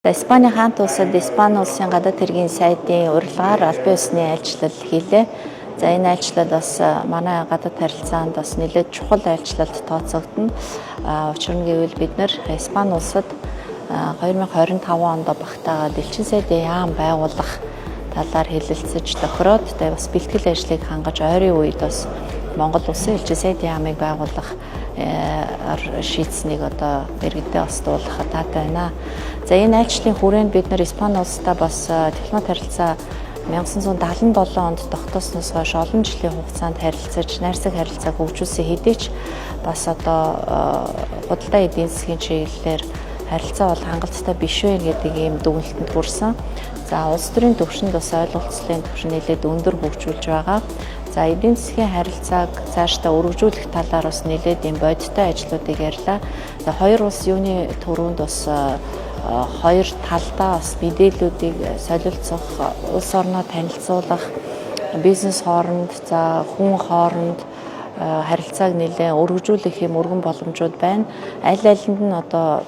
Испани хаант улсад Испани улсын гадаад хэргийн сайдын урилгаар албан ёсны айлчлал хийлээ. За энэ айлчлал бас манай гадаад харилцаанд бас нэлээд чухал айлчлалд тооцогдно. Учир нь гэвэл бид нэр Испани улсад 2025 онд багтаагаа дэлчин сайдын яам байгуулах талаар хэлэлцэж тохироод бас бэлтгэл ажлыг хангаж ойрын үед бас Монгол улсын элчин сайдын яамыг байгуулах шийдсэнийг иргэдээ бас дуулгахад таатай байна. За энэ айлчлалын хүрээнд бид нэр Испани улстай бас дипломат харилцаа 1977 онд тогтоосноос хойш олон жилийн хугацаанд харилцаж, найрсаг харилцааг хөгжүүлсэн хэдий ч бас худалдаа эдийн засгийн чиглэлээр харилцаа бол хангалттай биш вэ гэдэг ийм дүгнэлтэнд хүрсэн. За улс төрийн түвшинд бас ойлголцлын түвшин нэлээд өндөр хөгжүүлж байгаа. За эдийн засгийн харилцааг цаашдаа өргөжүүлэх талаар бас нэлээд ийм бодиттой ажлуудыг ярьлаа. За хоёр улс юуны төрөнд бас хоёр талдаа бас мэдээллүүдийг солилцох, улс орноо танилцуулах, бизнес хооронд, за хүн хооронд харилцааг нэлээд өргөжүүлэх юм өргөн боломжууд байна. Аль алинд нь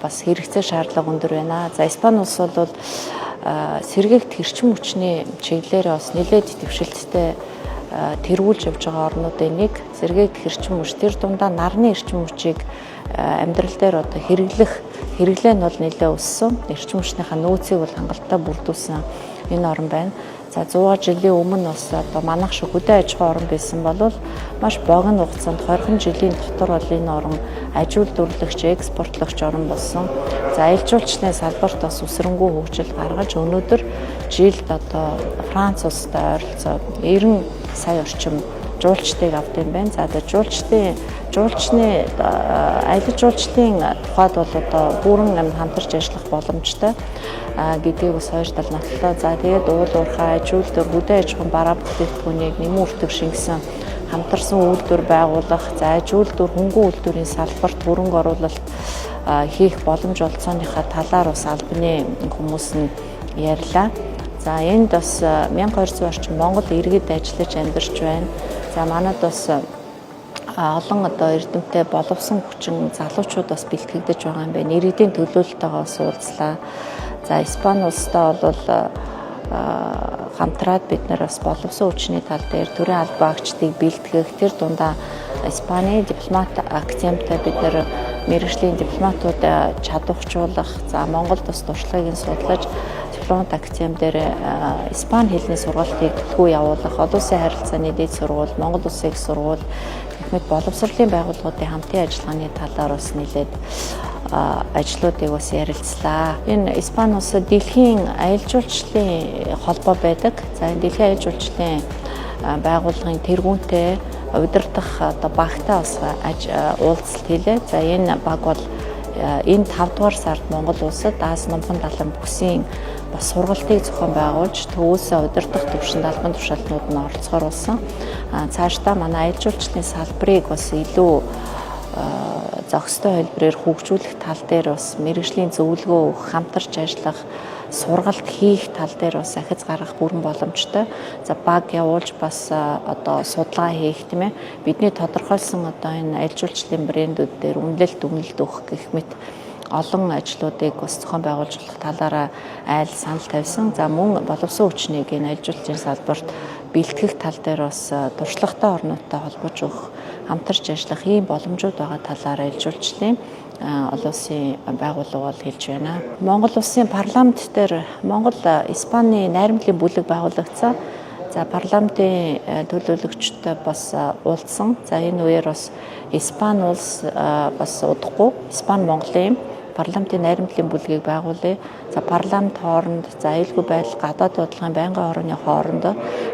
бас хэрэгцээ шаардлага өндөр байна. За Испани улс бол сэргээгт эрчим хүчний чиглэлээр бас нэлээд дэвшилттэй тэргүүлж явж байгаа орнуудын нэг. Сэргээгт эрчим хүч тэр дундаа нарны эрчим хүчийг амьдрал дээр хэрэглээ нь бол нэлээд өссөн. Эрчим хүчнийхаа нөөцийг бол хангалттай бүрдүүлсэн энэ орн байна. За 100 жилийн өмнө бас манайх шиг хөдөө аж ахуйн орн байсан бол маш богино хугацаанд 20 жилийн дотор бол энэ орн аж үйлдвэрлэгч, экспортлогч орн болсон. За аял жуулчны салбарт бас үсрэнгүү хөгжил гаргаж өнөөдөр жилд Франц улстай ойролцоо 90 сая орчим жуулчдыг авдаг юм байна. За жуулчны аялал жуулчлалын тухайд бол бүрэн хамтарч ажиллах боломжтой гэдгийг бас хоёр тал нотлоо. За тэгээд уул уурхай, аж үйлдвэр, хөдөө аж ахуйн бараа бүтээгдэхүүнийг нэмэн өртөг шингэсэн хамтарсан үйлдвэр байгуулах, за аж үйлдвэр, хөнгөн үйлдвэрийн салбарт хөрөнгө оруулалт хийх боломж олцооныхаа талаар бас албаны хүмүүс нь ярьлаа. За энд бас 1200 орчим Монгол иргэд ажиллаж амьдарч байна. За манад бас олон эрдэмтэй боловсон хүчин залуучууд бас бэлтгэгдэж байгаа юм байна. Иргэдийн төлөөлөлтөйгөө уулзлаа. За Испани улстай бол хамтраад бид нар бас боловсон хүчний тал дээр төрийн албан агчдыг бэлтгэх, тэр дундаа Испани дипломат академитай бид нар мэргэжлийн дипломатууд чадварчуулах, за Монголд бас туршлагыг судлаж дипломат академи дээр Испани хэлний сургалтыг төлхөө явуулах, олон улсын харилцааны дэд сургууль, Монгол улсын их сургууль гэх мэт боловсролын байгууллагуудын хамтын ажиллагааны талаар бас нэлээд ажлуудыг бас ярилцлаа. Энэ Испани улсад дэлхийн аялал жуулчлалын холбоо байдаг. За энэ дэлхийн аялал жуулчлалын байгууллагын тэргүүнтэй удирдах багтаа бас уулзалт хийлээ. За энэ баг бол энэ 5 дугаар сард Монгол улсад Аз номхон далайн бүсийн бас сургалтыг зохион байгуулж төвөөсөө удирдах түвшинд албан тушаалтнууд нь оролцохоор болсон. Цаашдаа манай аялал жуулчлалын салбарыг бас илүү зохистой хэлбэрээр хөгжүүлэх тал дээр бас мэргэжлийн зөвлөгөө өгөх, хамтарч ажиллах, сургалт хийх тал дээр бас ахиц гаргах бүрэн боломжтой. За баг явуулж бас судалгаа хийх тийм ээ. Бидний тодорхойлсон энэ аялал жуулчлалын брэндүүд дээр үнэлэлт өгөх гэх мэт олон ажлуудыг бас зохион байгуулж болох талаараа айл санал тавьсан. За мөн боловсон хүчнийг энэ аялал жуулчлалын салбарт бэлтгэх тал дээр бас туршлагатай орнуудтай холбож өгөх, хамтарч ажиллах ийм боломжууд байгаа талаар аялал жуулчлалын олон улсын байгууллага бол хэлж байна. Монгол улсын парламент дээр Монгол Испани найрамдлын бүлэг байгуулагдсан. За парламентын төлөөлөгчтэй бас уулзсан. За энэ үеэр бас Испани улс бас удахгүй Испани Монголын парламентын найрамдлын бүлгийг байгуулъя. За парламент хооронд, за аюулгүй байдал, гадаад бодлогын байнгын хорооны хооронд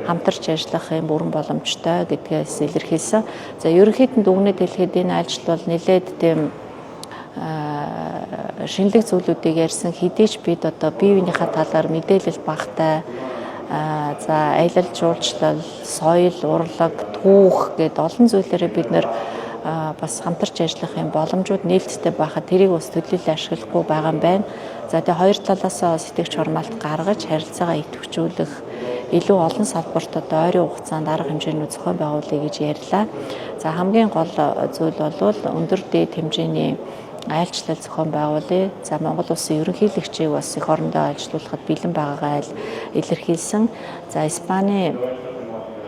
хамтарч ажиллах юм бүрэн боломжтой гэдгээс илэрхийлсэн. За ерөнхийдөө дүгнэлт хэлэхэд энэ ажил бол нэлээд тийм шинэлэг зүйлүүдийг ярьсан хэдий ч бид бие биенийхээ талаар мэдээлэл багтай. За аялал жуулчлал, соёл, урлаг, түүх гэд олон зүйлээрээ бид нэр бас хамтарч ажиллах юм боломжууд нээлттэй байхад тэрийг бас төлөөлөл ашиглахгүй байгаа юм байна. За тэгээ хоёр талаасаа сэтгэгч хормалт гаргаж харилцаагаа идэвхжүүлэх, илүү олон салбарт ойрын хугацаанд арга хэмжээнүүд зохион байгуулъя гэж ярьлаа. За хамгийн гол зүйл бол өндөр дээд хэмжээний айлчлал зохион байгуулъя. За Монгол улсын ерөнхийлөгчийг бас эх орондоо ажилуулахад бэлэн байгаагаа илэрхийлсэн. За Испани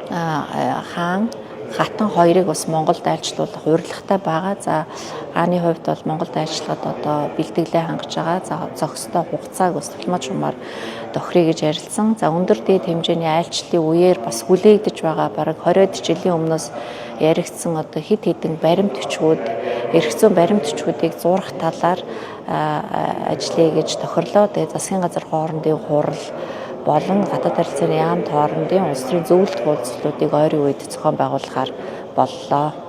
хаан хатан хоёрыг бас Монголд айлчлуулах урилгатай байгаа. За хааны хувьд бол Монголд айлчлахад одоо бэлтгэлээ хангаж байгаа. За зохистой хугацааг бас дипломат шумаар тохирё гэж ярилцсан. За өндөр дэд хэмжээний айлчлалын үеэр бас хүлээгдэж байгаа бараг 20-од жилийн өмнөөс яригдсан одоо хэд хэдэн баримт өчгүүд, эргэцүүн баримт өчгүүдийг зурах талаар ажиллая гэж тохирлоо. Тэгээд засгийн газар хоорондын хурал болон гадаад харилцааны яамт хоорондын улс төрийн зөвлөлт хуулцлуудыг ойрын үед зохион байгуулахаар боллоо.